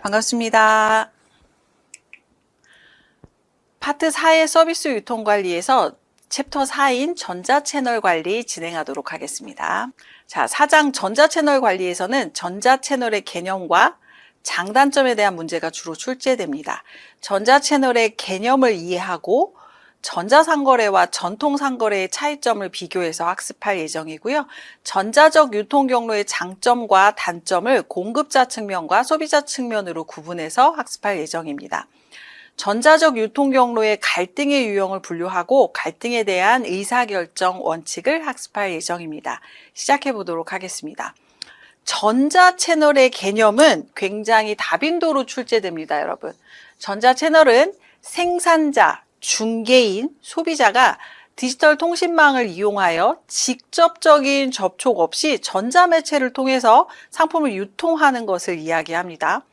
반갑습니다. 파트 4의 서비스 유통 관리에서 챕터 4인 전자채널 관리 진행하도록 하겠습니다. 자, 4장 전자채널 관리에서는 전자채널의 개념과 장단점에 대한 문제가 주로 출제됩니다. 전자채널의 개념을 이해하고 전자상거래와 전통상거래의 차이점을 비교해서 학습할 예정이고요. 전자적 유통 경로의 장점과 단점을 공급자 측면과 소비자 측면으로 구분해서 학습할 예정입니다. 전자적 유통 경로의 갈등의 유형을 분류하고 갈등에 대한 의사결정 원칙을 학습할 예정입니다. 시작해 보도록 하겠습니다. 전자채널의 개념은 굉장히 다빈도로 출제됩니다, 여러분. 전자채널은 생산자, 중개인, 소비자가 디지털 통신망을 이용하여 직접적인 접촉 없이 전자매체를 통해서 상품을 유통하는 것을 이야기합니다.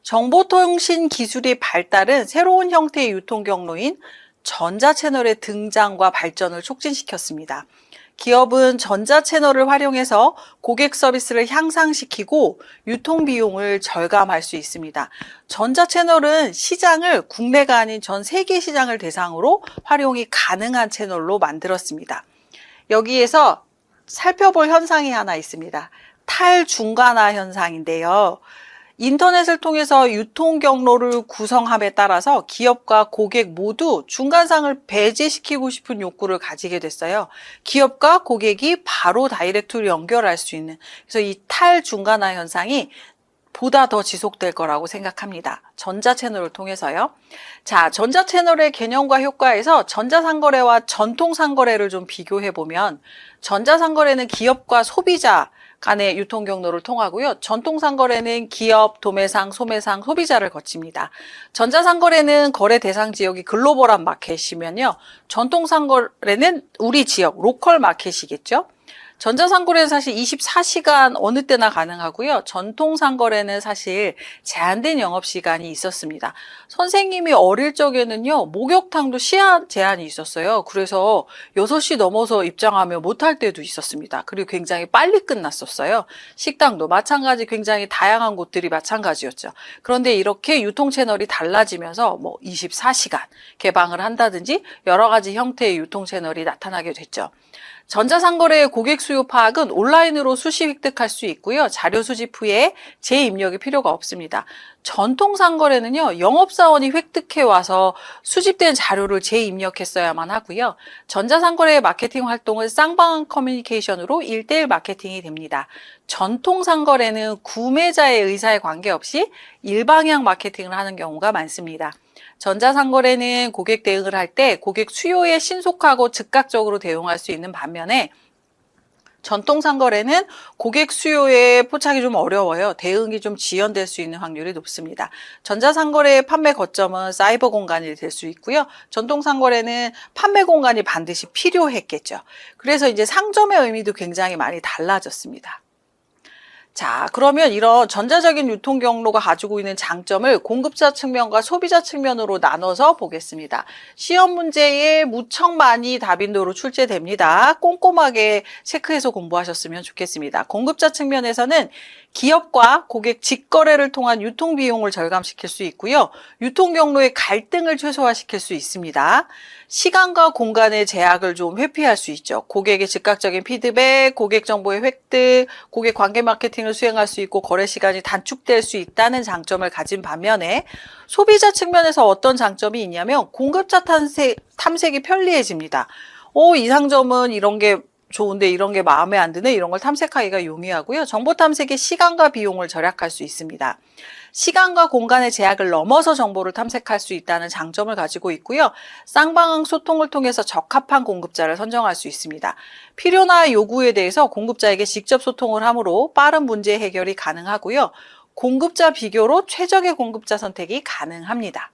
정보통신 기술의 발달은 새로운 형태의 유통 경로인 전자채널의 등장과 발전을 촉진시켰습니다. 기업은 전자채널을 활용해서 고객 서비스를 향상시키고 유통비용을 절감할 수 있습니다. 전자채널은 시장을 국내가 아닌 전 세계 시장을 대상으로 활용이 가능한 채널로 만들었습니다. 여기에서 살펴볼 현상이 하나 있습니다. 탈중간화 현상인데요. 인터넷을 통해서 유통 경로를 구성함에 따라서 기업과 고객 모두 중간상을 배제시키고 싶은 욕구를 가지게 됐어요. 기업과 고객이 바로 다이렉트로 연결할 수 있는, 그래서 이 탈중간화 현상이 보다 더 지속될 거라고 생각합니다. 전자채널을 통해서요. 자, 전자채널의 개념과 효과에서 전자상거래와 전통상거래를 좀 비교해보면, 전자상거래는 기업과 소비자 간의 유통 경로를 통하고요. 전통상거래는 기업, 도매상, 소매상, 소비자를 거칩니다. 전자상거래는 거래 대상 지역이 글로벌한 마켓이면요. 전통상거래는 우리 지역, 로컬 마켓이겠죠. 전자상거래는 사실 24시간 어느 때나 가능하고요. 전통상거래는 사실 제한된 영업시간이 있었습니다. 선생님이 어릴 적에는요, 목욕탕도 시간 제한이 있었어요. 그래서 6시 넘어서 입장하면 못할 때도 있었습니다. 그리고 굉장히 빨리 끝났었어요. 식당도 마찬가지, 굉장히 다양한 곳들이 마찬가지였죠. 그런데 이렇게 유통 채널이 달라지면서 뭐 24시간 개방을 한다든지 여러 가지 형태의 유통 채널이 나타나게 됐죠. 전자상거래의 고객 수요 파악은 온라인으로 수시 획득할 수 있고요. 자료 수집 후에 재입력이 필요가 없습니다. 전통상거래는요, 영업사원이 획득해 와서 수집된 자료를 재입력했어야만 하고요. 전자상거래의 마케팅 활동은 쌍방향 커뮤니케이션으로 1:1 마케팅이 됩니다. 전통상거래는 구매자의 의사에 관계없이 일방향 마케팅을 하는 경우가 많습니다. 전자상거래는 고객 대응을 할 때 고객 수요에 신속하고 즉각적으로 대응할 수 있는 반면에 전통상거래는 고객 수요에 포착이 좀 어려워요. 대응이 좀 지연될 수 있는 확률이 높습니다. 전자상거래의 판매 거점은 사이버 공간이 될 수 있고요. 전통상거래는 판매 공간이 반드시 필요했겠죠. 그래서 이제 상점의 의미도 굉장히 많이 달라졌습니다. 자, 그러면 이런 전자적인 유통 경로가 가지고 있는 장점을 공급자 측면과 소비자 측면으로 나눠서 보겠습니다. 시험 문제에 무척 많이 다빈도로 출제됩니다. 꼼꼼하게 체크해서 공부하셨으면 좋겠습니다. 공급자 측면에서는 기업과 고객 직거래를 통한 유통 비용을 절감시킬 수 있고요. 유통 경로의 갈등을 최소화시킬 수 있습니다. 시간과 공간의 제약을 좀 회피할 수 있죠. 고객의 즉각적인 피드백, 고객 정보의 획득, 고객 관계 마케팅을 수행할 수 있고 거래 시간이 단축될 수 있다는 장점을 가진 반면에 소비자 측면에서 어떤 장점이 있냐면 공급자 탐색이 편리해집니다. 이 상점은 이런 게 좋은데 이런 게 마음에 안 드네, 이런 걸 탐색하기가 용이하고요. 정보 탐색의 시간과 비용을 절약할 수 있습니다. 시간과 공간의 제약을 넘어서 정보를 탐색할 수 있다는 장점을 가지고 있고요. 쌍방향 소통을 통해서 적합한 공급자를 선정할 수 있습니다. 필요나 요구에 대해서 공급자에게 직접 소통을 하므로 빠른 문제 해결이 가능하고요. 공급자 비교로 최적의 공급자 선택이 가능합니다.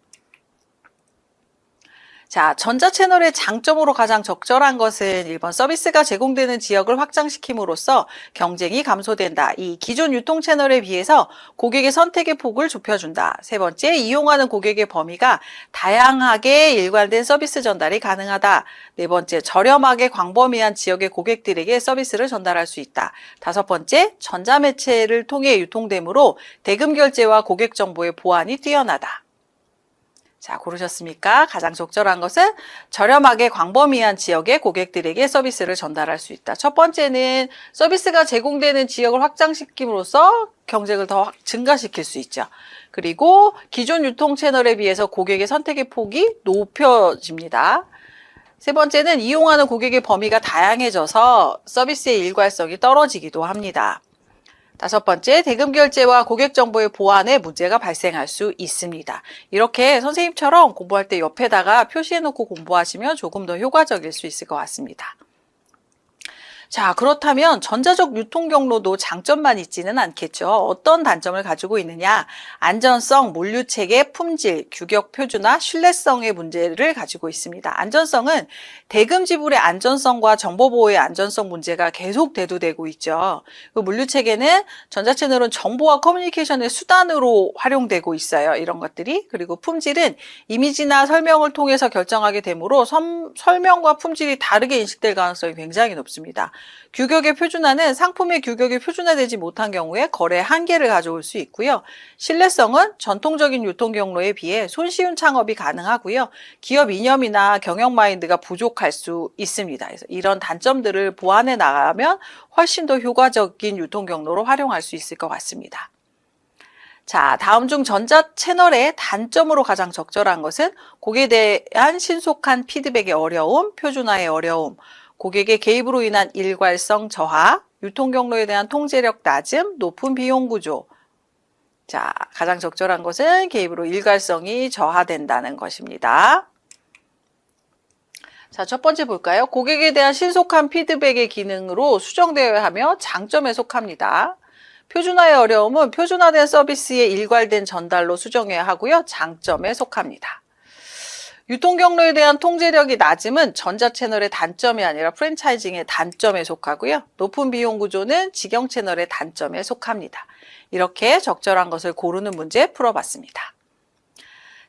자, 전자채널의 장점으로 가장 적절한 것은 1번 서비스가 제공되는 지역을 확장시킴으로써 경쟁이 감소된다. 이 기존 유통채널에 비해서 고객의 선택의 폭을 좁혀준다. 세 번째, 이용하는 고객의 범위가 다양하게 일관된 서비스 전달이 가능하다. 네 번째, 저렴하게 광범위한 지역의 고객들에게 서비스를 전달할 수 있다. 다섯 번째, 전자매체를 통해 유통되므로 대금 결제와 고객 정보의 보안이 뛰어나다. 자, 고르셨습니까? 가장 적절한 것은 저렴하게 광범위한 지역의 고객들에게 서비스를 전달할 수 있다. 첫 번째는 서비스가 제공되는 지역을 확장시킴으로써 경쟁을 더 증가시킬 수 있죠. 그리고 기존 유통 채널에 비해서 고객의 선택의 폭이 높여집니다. 세 번째는 이용하는 고객의 범위가 다양해져서 서비스의 일괄성이 떨어지기도 합니다. 다섯 번째, 대금 결제와 고객 정보의 보안에 문제가 발생할 수 있습니다. 이렇게 선생님처럼 공부할 때 옆에다가 표시해놓고 공부하시면 조금 더 효과적일 수 있을 것 같습니다. 자, 그렇다면 전자적 유통 경로도 장점만 있지는 않겠죠. 어떤 단점을 가지고 있느냐? 안전성, 물류체계, 품질, 규격 표준화, 신뢰성의 문제를 가지고 있습니다. 안전성은 대금 지불의 안전성과 정보보호의 안전성 문제가 계속 대두되고 있죠. 그 물류체계는 전자채널은 정보와 커뮤니케이션의 수단으로 활용되고 있어요. 이런 것들이. 그리고 품질은 이미지나 설명을 통해서 결정하게 되므로 설명과 품질이 다르게 인식될 가능성이 굉장히 높습니다. 규격의 표준화는 상품의 규격이 표준화되지 못한 경우에 거래 한계를 가져올 수 있고요. 신뢰성은 전통적인 유통 경로에 비해 손쉬운 창업이 가능하고요. 기업 이념이나 경영 마인드가 부족할 수 있습니다. 그래서 이런 단점들을 보완해 나가면 훨씬 더 효과적인 유통 경로로 활용할 수 있을 것 같습니다. 자, 다음 중 전자채널의 단점으로 가장 적절한 것은 고객에 대한 신속한 피드백의 어려움, 표준화의 어려움, 고객의 개입으로 인한 일괄성 저하, 유통 경로에 대한 통제력 낮음, 높은 비용 구조. 자, 가장 적절한 것은 개입으로 일괄성이 저하된다는 것입니다. 자, 첫 번째 볼까요? 고객에 대한 신속한 피드백의 기능으로 수정되어야 하며 장점에 속합니다. 표준화의 어려움은 표준화된 서비스의 일괄된 전달로 수정해야 하고요. 장점에 속합니다. 유통 경로에 대한 통제력이 낮음은 전자채널의 단점이 아니라 프랜차이징의 단점에 속하고요. 높은 비용 구조는 직영 채널의 단점에 속합니다. 이렇게 적절한 것을 고르는 문제 풀어봤습니다.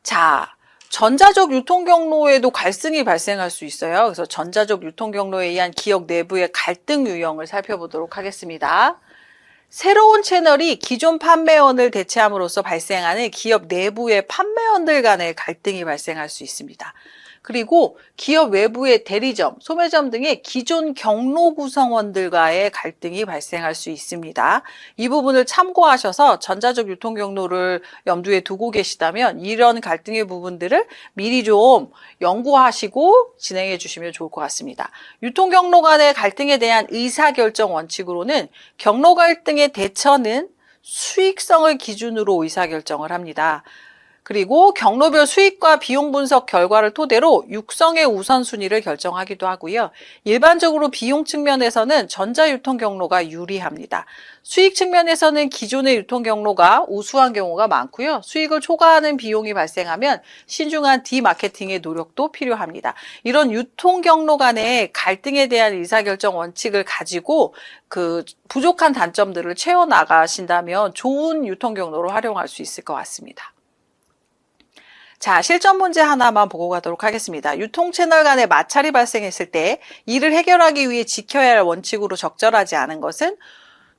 자, 전자적 유통 경로에도 갈등이 발생할 수 있어요. 그래서 전자적 유통 경로에 의한 기업 내부의 갈등 유형을 살펴보도록 하겠습니다. 새로운 채널이 기존 판매원을 대체함으로써 발생하는 기업 내부의 판매원들 간의 갈등이 발생할 수 있습니다. 그리고 기업 외부의 대리점, 소매점 등의 기존 경로 구성원들과의 갈등이 발생할 수 있습니다. 이 부분을 참고하셔서 전자적 유통 경로를 염두에 두고 계시다면 이런 갈등의 부분들을 미리 좀 연구하시고 진행해 주시면 좋을 것 같습니다. 유통 경로 간의 갈등에 대한 의사결정 원칙으로는 경로 갈등의 대처는 수익성을 기준으로 의사결정을 합니다. 그리고 경로별 수익과 비용 분석 결과를 토대로 육성의 우선순위를 결정하기도 하고요. 일반적으로 비용 측면에서는 전자유통 경로가 유리합니다. 수익 측면에서는 기존의 유통 경로가 우수한 경우가 많고요. 수익을 초과하는 비용이 발생하면 신중한 디마케팅의 노력도 필요합니다. 이런 유통 경로 간의 갈등에 대한 의사결정 원칙을 가지고 그 부족한 단점들을 채워나가신다면 좋은 유통 경로로 활용할 수 있을 것 같습니다. 자, 실전 문제 하나만 보고 가도록 하겠습니다. 유통 채널 간의 마찰이 발생했을 때 이를 해결하기 위해 지켜야 할 원칙으로 적절하지 않은 것은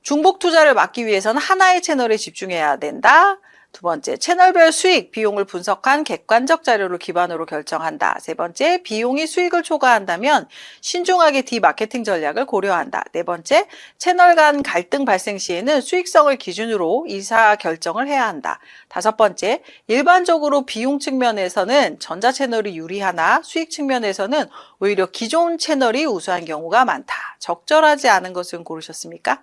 중복 투자를 막기 위해서는 하나의 채널에 집중해야 된다. 두 번째, 채널별 수익, 비용을 분석한 객관적 자료를 기반으로 결정한다. 세 번째, 비용이 수익을 초과한다면 신중하게 디마케팅 전략을 고려한다. 네 번째, 채널 간 갈등 발생 시에는 수익성을 기준으로 의사결정을 해야 한다. 다섯 번째, 일반적으로 비용 측면에서는 전자채널이 유리하나 수익 측면에서는 오히려 기존 채널이 우수한 경우가 많다. 적절하지 않은 것은 고르셨습니까?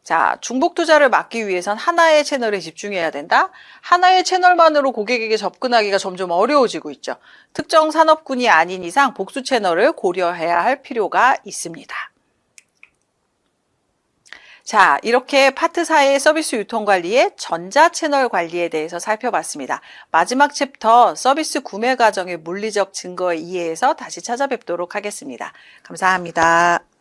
자, 중복 투자를 막기 위해선 하나의 채널에 집중해야 된다. 하나의 채널만으로 고객에게 접근하기가 점점 어려워지고 있죠. 특정 산업군이 아닌 이상 복수 채널을 고려해야 할 필요가 있습니다. 자, 이렇게 파트 4의 서비스 유통 관리의 전자 채널 관리에 대해서 살펴봤습니다. 마지막 챕터 서비스 구매 과정의 물리적 증거의 이해에서 다시 찾아뵙도록 하겠습니다. 감사합니다.